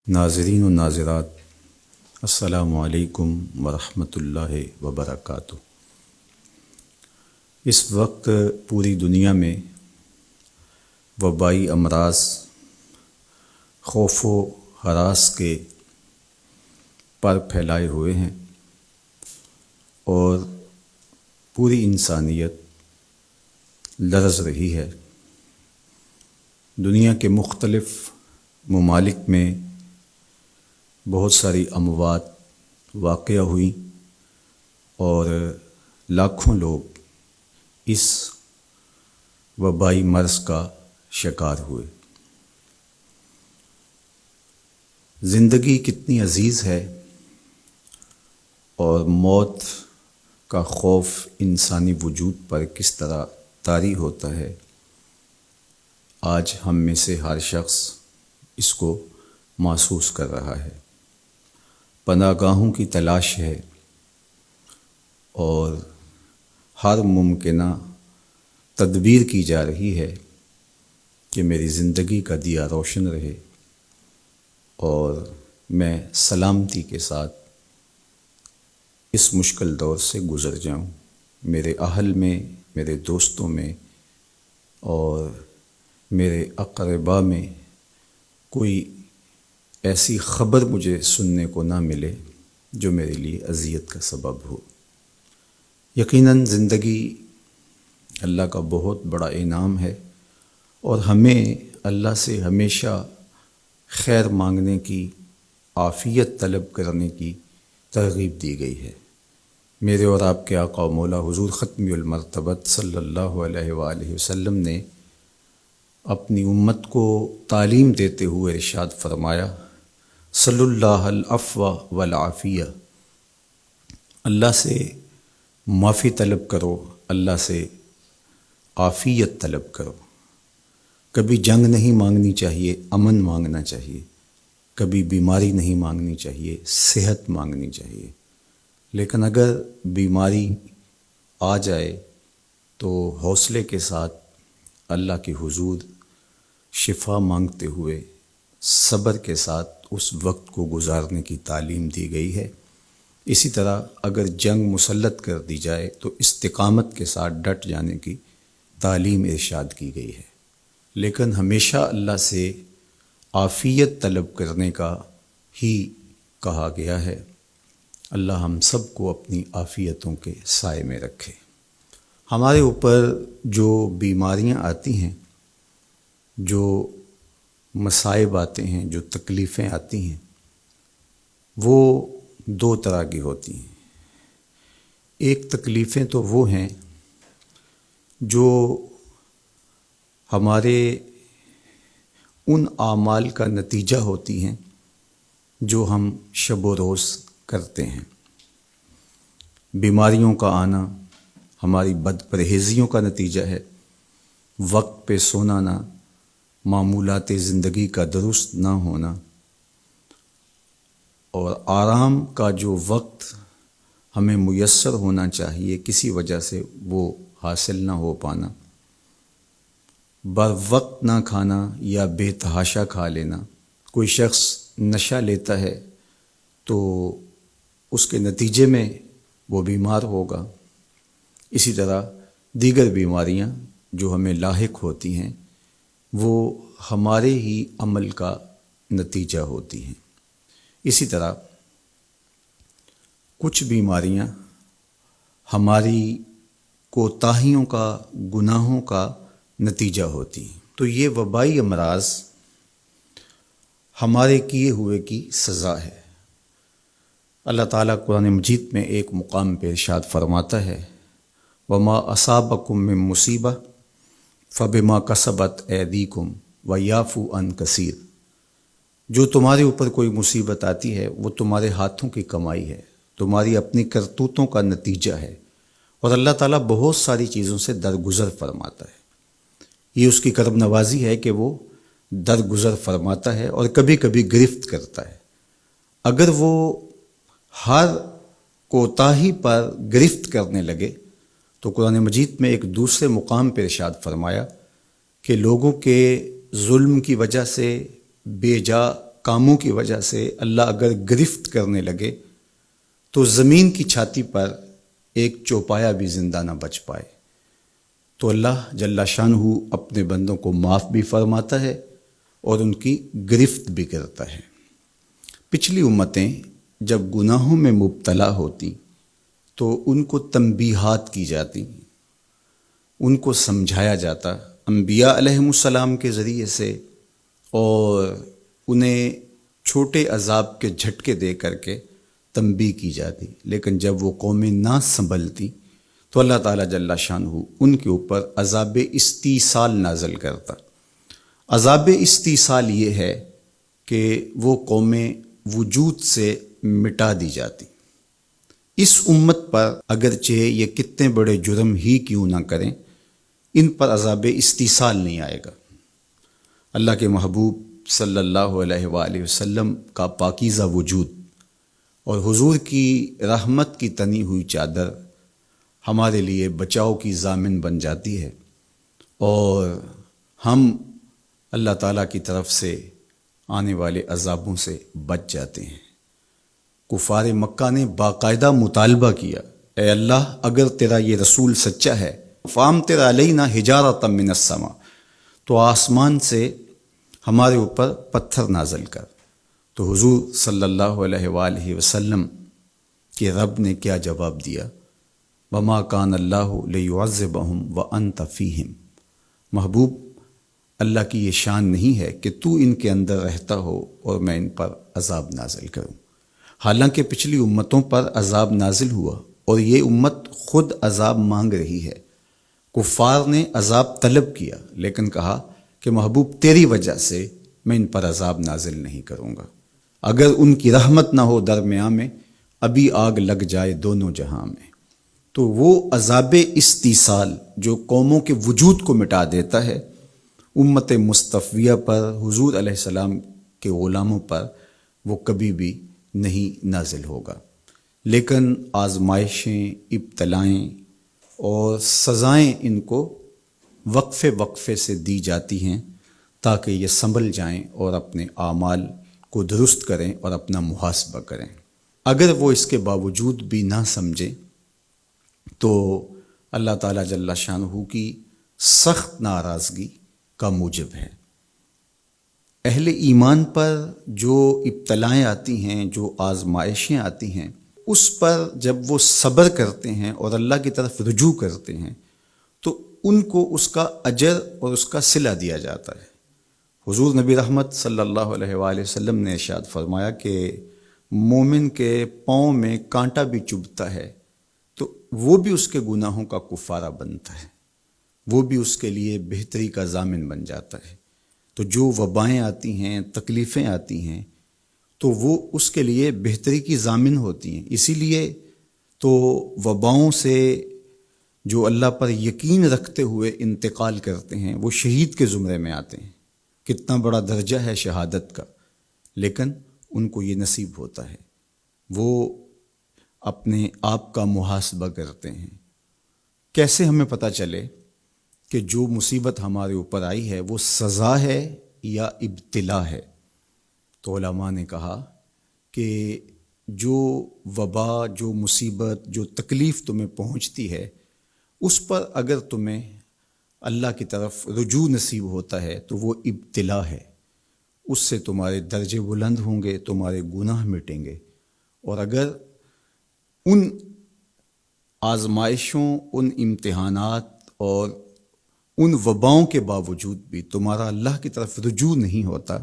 ناظرین و ناظرات، السلام علیکم ورحمۃ اللہ وبرکاتہ۔ اس وقت پوری دنیا میں وبائی امراض خوف و ہراس کے پر پھیلائے ہوئے ہیں اور پوری انسانیت لرز رہی ہے۔ دنیا کے مختلف ممالک میں بہت ساری اموات واقع ہوئیں اور لاکھوں لوگ اس وبائی مرض کا شکار ہوئے۔ زندگی کتنی عزیز ہے اور موت کا خوف انسانی وجود پر کس طرح طاری ہوتا ہے، آج ہم میں سے ہر شخص اس کو محسوس کر رہا ہے۔ پناہ گاہوں کی تلاش ہے اور ہر ممکنہ تدبیر کی جا رہی ہے کہ میری زندگی کا دیا روشن رہے اور میں سلامتی کے ساتھ اس مشکل دور سے گزر جاؤں، میرے اہل میں، میرے دوستوں میں اور میرے اقرباء میں کوئی ایسی خبر مجھے سننے کو نہ ملے جو میرے لیے اذیت کا سبب ہو۔ یقیناً زندگی اللہ کا بہت بڑا انعام ہے اور ہمیں اللہ سے ہمیشہ خیر مانگنے کی، عافیت طلب کرنے کی ترغیب دی گئی ہے۔ میرے اور آپ کے آقا و مولا حضور ختم المرتبت صلی اللہ علیہ وآلہ وسلم نے اپنی امت کو تعلیم دیتے ہوئے ارشاد فرمایا، صلی اللہ العفو والعافیہ، اللہ سے معافی طلب کرو، اللہ سے عافیت طلب کرو۔ کبھی جنگ نہیں مانگنی چاہیے، امن مانگنا چاہیے۔ کبھی بیماری نہیں مانگنی چاہیے، صحت مانگنی چاہیے۔ لیکن اگر بیماری آ جائے تو حوصلے کے ساتھ اللہ کے حضور شفا مانگتے ہوئے صبر کے ساتھ اس وقت کو گزارنے کی تعلیم دی گئی ہے۔ اسی طرح اگر جنگ مسلط کر دی جائے تو استقامت کے ساتھ ڈٹ جانے کی تعلیم ارشاد کی گئی ہے۔ لیکن ہمیشہ اللہ سے عافیت طلب کرنے کا ہی کہا گیا ہے۔ اللہ ہم سب کو اپنی عافیتوں کے سائے میں رکھے۔ ہمارے اوپر جو بیماریاں آتی ہیں، جو مصائب آتے ہیں، جو تکلیفیں آتی ہیں، وہ دو طرح کی ہوتی ہیں۔ ایک تکلیفیں تو وہ ہیں جو ہمارے ان اعمال کا نتیجہ ہوتی ہیں جو ہم شب و روز کرتے ہیں۔ بیماریوں کا آنا ہماری بد پرہیزیوں کا نتیجہ ہے، وقت پہ سونا نہ، معمولات زندگی کا درست نہ ہونا اور آرام کا جو وقت ہمیں میسر ہونا چاہیے کسی وجہ سے وہ حاصل نہ ہو پانا، بر وقت نہ کھانا یا بے تحاشا کھا لینا۔ کوئی شخص نشہ لیتا ہے تو اس کے نتیجے میں وہ بیمار ہوگا۔ اسی طرح دیگر بیماریاں جو ہمیں لاحق ہوتی ہیں وہ ہمارے ہی عمل کا نتیجہ ہوتی ہیں۔ اسی طرح کچھ بیماریاں ہماری کوتاہیوں کا، گناہوں کا نتیجہ ہوتی ہیں۔ تو یہ وبائی امراض ہمارے کیے ہوئے کی سزا ہے۔ اللہ تعالیٰ قرآن مجید میں ایک مقام پہ ارشاد فرماتا ہے، وما اصابکم من مصیبہ فبما کسبت ایدیکم ویعفو عن کثیر۔ جو تمہارے اوپر کوئی مصیبت آتی ہے وہ تمہارے ہاتھوں کی کمائی ہے، تمہاری اپنی کرتوتوں کا نتیجہ ہے، اور اللہ تعالیٰ بہت ساری چیزوں سے درگزر فرماتا ہے۔ یہ اس کی کرم نوازی ہے کہ وہ درگزر فرماتا ہے اور کبھی کبھی گرفت کرتا ہے۔ اگر وہ ہر کوتاہی پر گرفت کرنے لگے تو قرآن مجید میں ایک دوسرے مقام پر ارشاد فرمایا کہ لوگوں کے ظلم کی وجہ سے بے جا کاموں کی وجہ سے اللہ اگر گرفت کرنے لگے تو زمین کی چھاتی پر ایک چوپایا بھی زندہ نہ بچ پائے۔ تو اللہ جل شانہ اپنے بندوں کو معاف بھی فرماتا ہے اور ان کی گرفت بھی کرتا ہے۔ پچھلی امتیں جب گناہوں میں مبتلا ہوتی تو ان کو تنبیہات کی جاتی، ان کو سمجھایا جاتا انبیاء علیہم السلام کے ذریعے سے، اور انہیں چھوٹے عذاب کے جھٹکے دے کر کے تنبیہ کی جاتی۔ لیکن جب وہ قومیں نہ سنبھلتی تو اللہ تعالیٰ جل شانہ ان کے اوپر عذاب استیصال نازل کرتا۔ عذاب استیصال یہ ہے کہ وہ قومیں وجود سے مٹا دی جاتی۔ اس امت پر اگرچہ یہ کتنے بڑے جرم ہی کیوں نہ کریں، ان پر عذاب استیصال نہیں آئے گا۔ اللہ کے محبوب صلی اللہ علیہ وآلہ وسلم کا پاکیزہ وجود اور حضور کی رحمت کی تنی ہوئی چادر ہمارے لیے بچاؤ کی ضامن بن جاتی ہے، اور ہم اللہ تعالیٰ کی طرف سے آنے والے عذابوں سے بچ جاتے ہیں۔ کفار مکہ نے باقاعدہ مطالبہ کیا، اے اللہ اگر تیرا یہ رسول سچا ہے فامطر علینا حجارۃ من السماء، تو آسمان سے ہمارے اوپر پتھر نازل کر۔ تو حضور صلی اللہ علیہ وآلہ وسلم کے رب نے کیا جواب دیا؟ وما کان اللہ لیعذبہم وانت فیہم۔ محبوب، اللہ کی یہ شان نہیں ہے کہ تو ان کے اندر رہتا ہو اور میں ان پر عذاب نازل کروں۔ حالانکہ پچھلی امتوں پر عذاب نازل ہوا اور یہ امت خود عذاب مانگ رہی ہے۔ کفار نے عذاب طلب کیا لیکن کہا کہ محبوب تیری وجہ سے میں ان پر عذاب نازل نہیں کروں گا، اگر ان کی رحمت نہ ہو درمیان میں ابھی آگ لگ جائے دونوں جہاں میں۔ تو وہ عذاب استیصال جو قوموں کے وجود کو مٹا دیتا ہے، امت مصطفیہ پر، حضور علیہ السلام کے غلاموں پر وہ کبھی بھی نہیں نازل ہوگا۔ لیکن آزمائشیں، ابتلائیں اور سزائیں ان کو وقفے وقفے سے دی جاتی ہیں تاکہ یہ سنبھل جائیں اور اپنے اعمال کو درست کریں اور اپنا محاسبہ کریں۔ اگر وہ اس کے باوجود بھی نہ سمجھیں تو اللہ تعالیٰ جل شانہ کی سخت ناراضگی کا موجب ہے۔ اہل ایمان پر جو ابتلائیں آتی ہیں، جو آزمائشیں آتی ہیں، اس پر جب وہ صبر کرتے ہیں اور اللہ کی طرف رجوع کرتے ہیں تو ان کو اس کا اجر اور اس کا صلہ دیا جاتا ہے۔ حضور نبی رحمت صلی اللہ علیہ وآلہ وسلم نے ارشاد فرمایا کہ مومن کے پاؤں میں کانٹا بھی چبھتا ہے تو وہ بھی اس کے گناہوں کا کفارہ بنتا ہے، وہ بھی اس کے لیے بہتری کا ضامن بن جاتا ہے۔ تو جو وبائیں آتی ہیں، تکلیفیں آتی ہیں، تو وہ اس کے لیے بہتری کی ضامن ہوتی ہیں۔ اسی لیے تو وباؤں سے جو اللہ پر یقین رکھتے ہوئے انتقال کرتے ہیں وہ شہید کے زمرے میں آتے ہیں۔ کتنا بڑا درجہ ہے شہادت کا، لیکن ان کو یہ نصیب ہوتا ہے۔ وہ اپنے آپ کا محاسبہ کرتے ہیں۔ کیسے ہمیں پتہ چلے کہ جو مصیبت ہمارے اوپر آئی ہے وہ سزا ہے یا ابتلا ہے؟ تو علماء نے کہا کہ جو وبا، جو مصیبت، جو تکلیف تمہیں پہنچتی ہے، اس پر اگر تمہیں اللہ کی طرف رجوع نصیب ہوتا ہے تو وہ ابتلا ہے، اس سے تمہارے درجے بلند ہوں گے، تمہارے گناہ مٹیں گے۔ اور اگر ان آزمائشوں، ان امتحانات اور ان وباؤں کے باوجود بھی تمہارا اللہ کی طرف رجوع نہیں ہوتا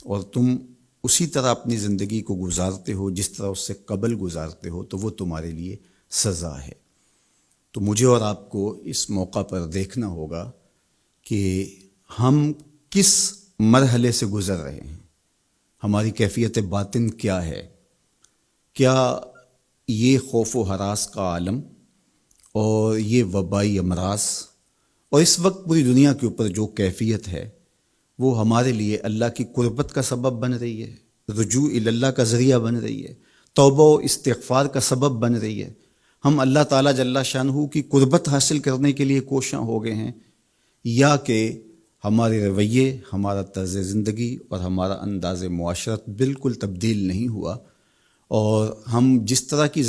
اور تم اسی طرح اپنی زندگی کو گزارتے ہو جس طرح اس سے قبل گزارتے ہو، تو وہ تمہارے لیے سزا ہے۔ تو مجھے اور آپ کو اس موقع پر دیکھنا ہوگا کہ ہم کس مرحلے سے گزر رہے ہیں، ہماری کیفیت باطن کیا ہے۔ کیا یہ خوف و ہراس کا عالم اور یہ وبائی امراض اور اس وقت پوری دنیا کے اوپر جو کیفیت ہے وہ ہمارے لیے اللہ کی قربت کا سبب بن رہی ہے، رجوع اللہ کا ذریعہ بن رہی ہے، توبہ و استغفار کا سبب بن رہی ہے؟ ہم اللہ تعالیٰ جل شانہ کی قربت حاصل کرنے کے لیے کوشاں ہو گئے ہیں، یا کہ ہمارے رویے، ہمارا طرز زندگی اور ہمارا انداز معاشرت بالکل تبدیل نہیں ہوا، اور ہم جس طرح کی